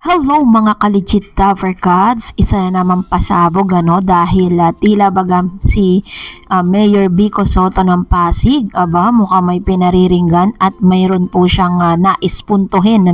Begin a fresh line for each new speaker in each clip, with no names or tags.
Hello mga ka-legit Tavercads, isa na naman pasabog dahil tila baga si Mayor Vico Soto ng Pasig, mukhang may pinariringgan at mayroon po siyang naispuntuhin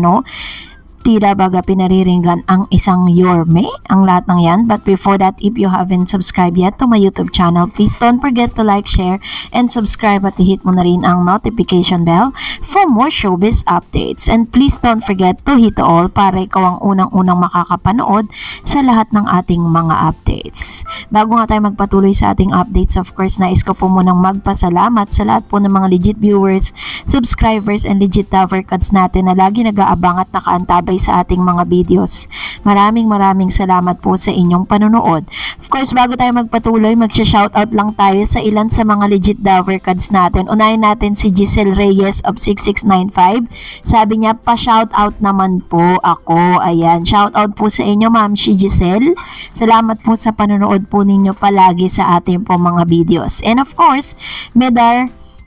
tila baga pinariringgan ang isang yorme, ang lahat ng yan. But before that, if you haven't subscribed yet to my YouTube channel, please don't forget to like, share, and subscribe at hit mo na rin ang notification bell for more showbiz updates. And please don't forget to hit all para ikaw ang unang-unang makakapanood sa lahat ng ating mga updates. Bago nga tayo magpatuloy sa ating updates, of course, nais ko po munang magpasalamat sa lahat po ng mga legit viewers, subscribers, and legit Tavercads natin na lagi nag-aabang at nakaantabay sa ating mga videos. Maraming salamat po sa inyong panonood. Of course, bago tayo magpatuloy, magsha-shoutout lang tayo sa ilan sa mga legit Tavercads natin. Unahin natin si Giselle Reyes of 6695. Sabi niya, pa-shoutout naman po ako. Ayan, shoutout po sa inyo, Ma'am si Giselle. Salamat po sa panonood po ninyo palagi sa ating po mga videos. And of course,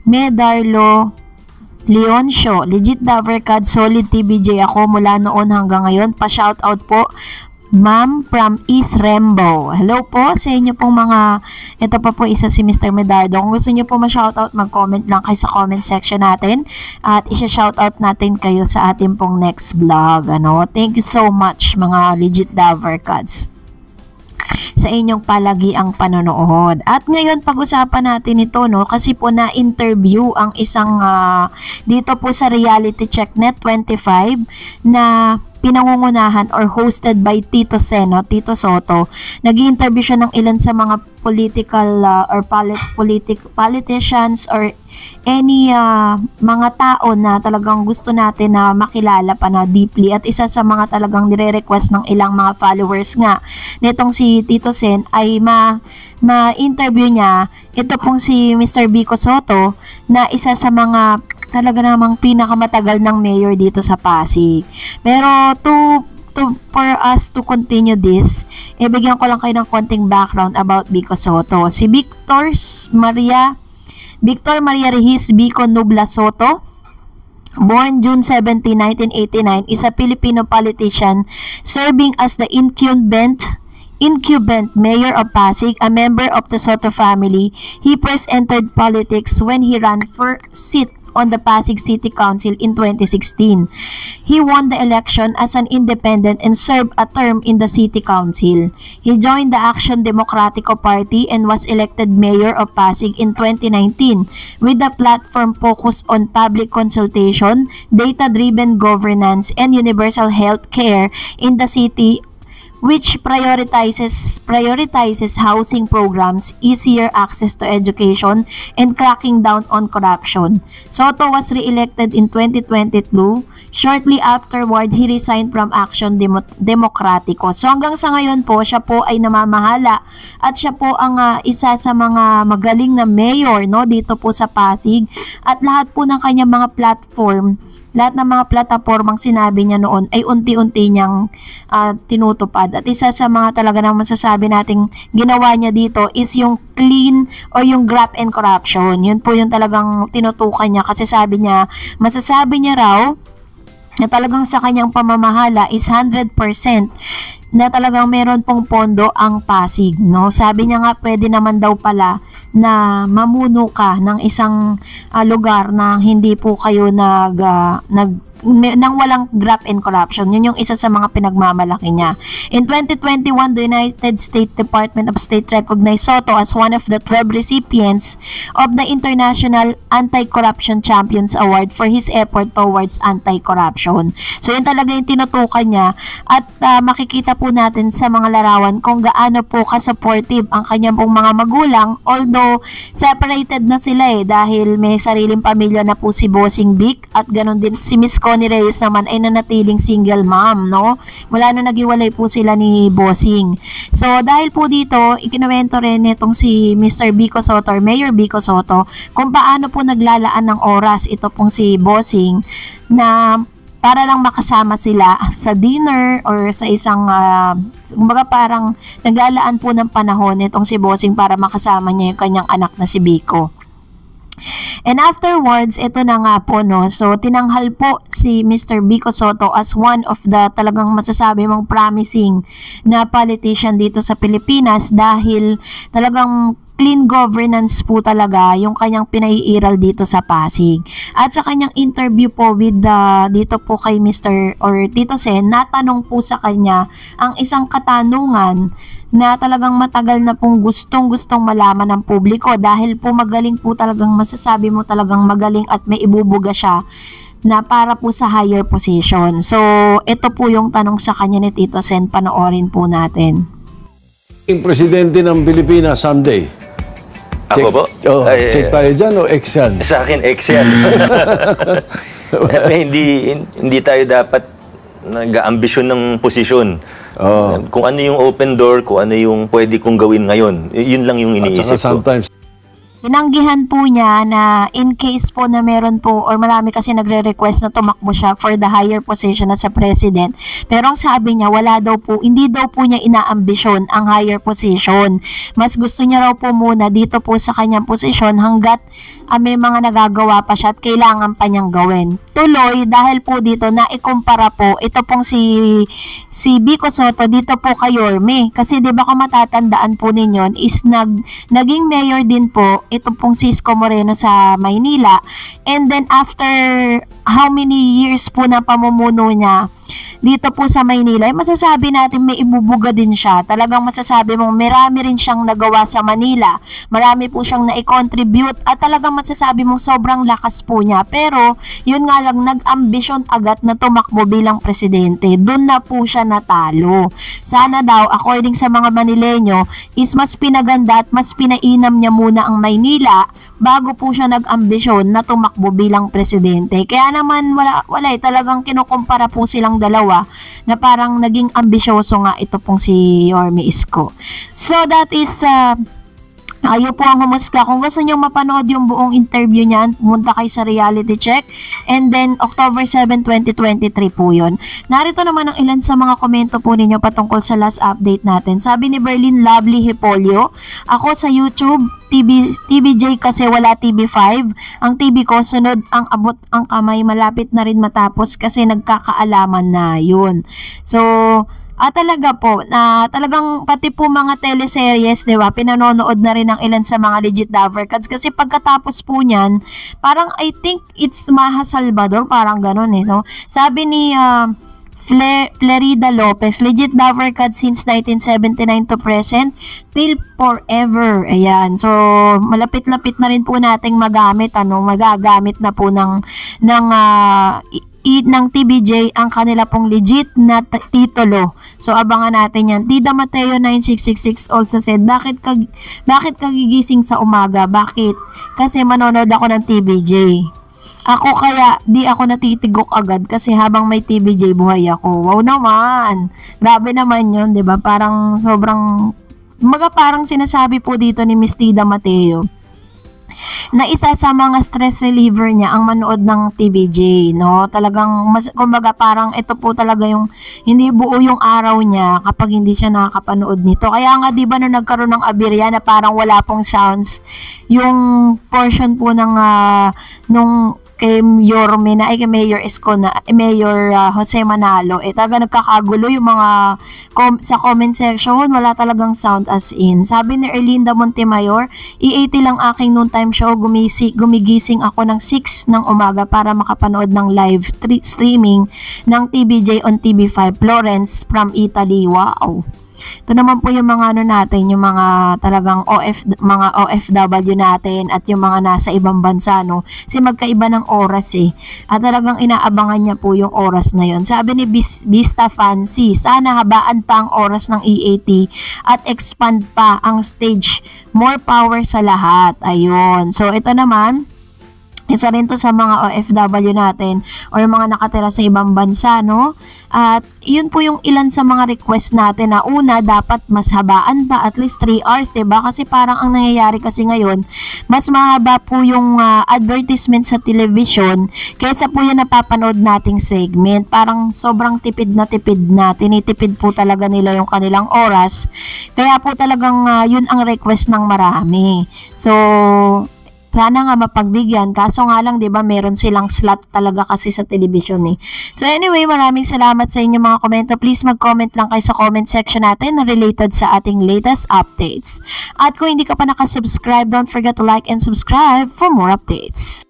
Medarlo Leoncio, legit Tavercad, solid TBJ ako mula noon hanggang ngayon. Pa-shoutout po, Ma'am from East Rainbow. Hello po sa inyo pong mga, ito pa po isa si Mr. Medardo. Kung gusto niyo po ma-shoutout, mag-comment lang kayo sa comment section natin at isa-shoutout natin kayo sa ating pong next vlog. Thank you so much mga legit Tavercads sa inyong palagiang panonood. At ngayon pag-usapan natin ito kasi po na-interview ang isang dito po sa Reality Check Net 25 na pinangungunahan or hosted by Tito Soto. Nag-i-interview siya ng ilan sa mga political or politicians or any mga tao na talagang gusto natin na makilala pa na deeply, at isa sa mga talagang nire-request ng ilang mga followers nga nitong si Tito Sen ay ma-interview niya ito pong si Mr. Vico Soto na isa sa mga talaga namang pinakamatagal ng mayor dito sa Pasig. Pero for us to continue this, bigyan ko lang kayo ng konting background about Vico Soto. Si Victor Maria Rehis Vico Nubla Soto, born June 17, 1989, is a Filipino politician serving as the incumbent mayor of Pasig, a member of the Soto family. He first entered politics when he ran for seat on the Pasig City Council in 2016. He won the election as an independent and served a term in the City Council. He joined the Action Democratico Party and was elected mayor of Pasig in 2019 with a platform focused on public consultation, data-driven governance, and universal health care in the city, which prioritizes housing programs, easier access to education, and cracking down on corruption. Soto was re-elected in 2022. Shortly afterward, he resigned from Action Democratico. So hanggang sa ngayon po, siya po ay namamahala at siya po ang isa sa mga magaling na mayor dito po sa Pasig, at lahat po ng kanyang mga lahat ng mga platapormang sinabi niya noon ay unti-unti niyang tinutupad. At isa sa mga talaga na masasabi nating ginawa niya dito is yung clean o yung graft and corruption. Yun po yung talagang tinutukan niya, kasi sabi niya, masasabi niya raw na talagang sa kanyang pamamahala is 100% na talagang meron pong pondo ang Pasig. Sabi niya nga pwede naman daw pala na mamuno ka ng isang lugar na hindi po kayo nang walang graft and corruption. Yun yung isa sa mga pinagmamalaki niya. In 2021, the United States Department of State recognized Soto as one of the 12 recipients of the International Anti-Corruption Champions Award for his effort towards anti-corruption. So yun talaga yung tinutukan niya, at makikita po natin sa mga larawan kung gaano po ka-supportive ang kanyang pong mga magulang, although separated na sila dahil may sariling pamilya na po si Bossing Vic, at ganon din si Miss Connie Reyes naman ay nanatiling single mom, mula na naghiwalay po sila ni Bossing. So dahil po dito, ikinuwento rin itong si Mr. Vico Soto or Mayor Vico Soto kung paano po naglalaan ng oras ito pong si Bossing na para lang makasama sila sa dinner or sa isang kumbaga parang naglalaan po ng panahon itong si Bossing para makasama niya yung kanyang anak na si Vico. And afterwards, ito na nga po, no, so tinanghal po si Mr. Vico Sotto as one of the talagang masasabi mong promising na politician dito sa Pilipinas dahil talagang clean governance po talaga yung kanyang pinaiiral dito sa Pasig. At sa kanyang interview po with dito po kay Mr. or Tito Sen, natanong po sa kanya ang isang katanungan na talagang matagal na pong gustong-gustong malaman ng publiko dahil po magaling po talagang masasabi mo talagang magaling at may ibubuga siya na para po sa higher position. So, ito po yung tanong sa kanya ni Tito Sen, panoorin po natin.
Yung presidente ng Pilipinas someday.
Ako po?
Check tayo dyan o X yan?
Sa akin, X yan. hindi tayo dapat nag-ambisyon ng posisyon. Kung ano yung open door, kung ano yung pwede kong gawin ngayon, yun lang yung iniisip ko.
Sometimes
Tinanggihan po niya na in case po na meron po or marami kasi nagre-request na tumakbo siya for the higher position na sa president. Pero ang sabi niya, wala daw po, hindi daw po niya inaambisyon ang higher position. Mas gusto niya raw po muna dito po sa kanyang posisyon hanggat may mga nagagawa pa siya at kailangan pa niyang gawin. Tuloy, dahil po dito na ikumpara po, ito pong si Vico Sotto dito po kay Yorme. Kasi 'di ba kung matatandaan po ninyo is naging mayor din po ito pong si Isko Moreno sa Maynila. And then after how many years po na pamumuno niya dito po sa Maynila, masasabi natin may ibubuga din siya. Talagang masasabi mong marami rin siyang nagawa sa Manila. Marami po siyang na-contribute at talagang masasabi mong sobrang lakas po niya. Pero yun nga lang, nag-ambisyon agad na tumakbo bilang presidente. Doon na po siya natalo. Sana daw, according sa mga Manileño, is mas pinaganda at mas pinainam niya muna ang Maynila bago po siya nag-ambisyon na tumakbo bilang presidente. Kaya naman wala talagang kinukumpara po silang dalawa na parang naging ambisyoso nga ito pong si Yorme Isko. So that is ayo po ang humusga. Kung gusto nyo mapanood yung buong interview niyan, pumunta kayo sa Reality Check. And then, October 7, 2023 po yun. Narito naman ang ilan sa mga komento po ninyo patungkol sa last update natin. Sabi ni Berlin Lovely Hipolio, ako sa YouTube, TVJ kasi wala TV5. Ang TV ko, sunod ang abot ang kamay, malapit na rin matapos kasi nagkakaalaman na yun. So, talaga po, talagang pati po mga teleseries, di ba, pinanonood na rin ng ilan sa mga legit Davercats kasi pagkatapos po niyan, parang I think it's Maha Salvador, parang ganun eh. So, sabi ni Flerida Lopez, legit Davercats since 1979 to present, till forever. Ayan. So, malapit-lapit na rin po nating magagamit na po ng TVJ ang kanila pong legit na titulo. So, abangan natin yan. Tida Mateo 9666 also said, bakit kagigising sa umaga? Bakit? Kasi manonood ako ng TVJ. Ako kaya, di ako natitigok agad kasi habang may TVJ buhay ako. Wow naman! Grabe naman yun, di ba? Parang sobrang, parang sinasabi po dito ni Miss Tida Mateo na isa sa mga stress reliever niya ang manood ng TVJ, no? Talagang, kumbaga parang ito po talaga yung, hindi buo yung araw niya kapag hindi siya nakakapanood nito. Kaya nga, di ba, nung nagkaroon ng aberya na parang wala pong sounds, yung portion po ng, nung kay Yorme na, kay Mayor Isko na, Mayor Jose Manalo, talaga nagkakagulo yung mga sa comment section, wala talagang sound as in. Sabi ni Erlinda Montemayor, E80 lang aking noontime show, gumigising ako ng 6 ng umaga para makapanood ng live streaming ng TVJ on TV5, Florence from Italy. Wow! Ito naman po yung mga natin, yung mga talagang mga OFW natin at yung mga nasa ibang bansa, no? Kasi magkaiba ng oras eh. At talagang inaabangan niya po yung oras na yon. Sabi ni Vista Fancy, sana habaan pa ang oras ng E80 at expand pa ang stage. More power sa lahat. Ayun. So, ito naman, isa rin to sa mga OFW natin o yung mga nakatira sa ibang bansa, no? At yun po yung ilan sa mga request natin na una, dapat mas habaan pa, at least 3 hours, diba? Kasi parang ang nangyayari kasi ngayon, mas mahaba po yung advertisement sa television kaysa po yung napapanood nating segment. Parang sobrang tipid na. Tinitipid po talaga nila yung kanilang oras. Kaya po talagang yun ang request ng marami. So, Sana nga mapagbigyan. Kaso nga lang, 'di ba, meron silang slot talaga kasi sa television eh. So anyway, maraming salamat sa inyong mga komento. Please mag-comment lang kayo sa comment section natin na related sa ating latest updates. At kung hindi ka pa nakasubscribe, don't forget to like and subscribe for more updates.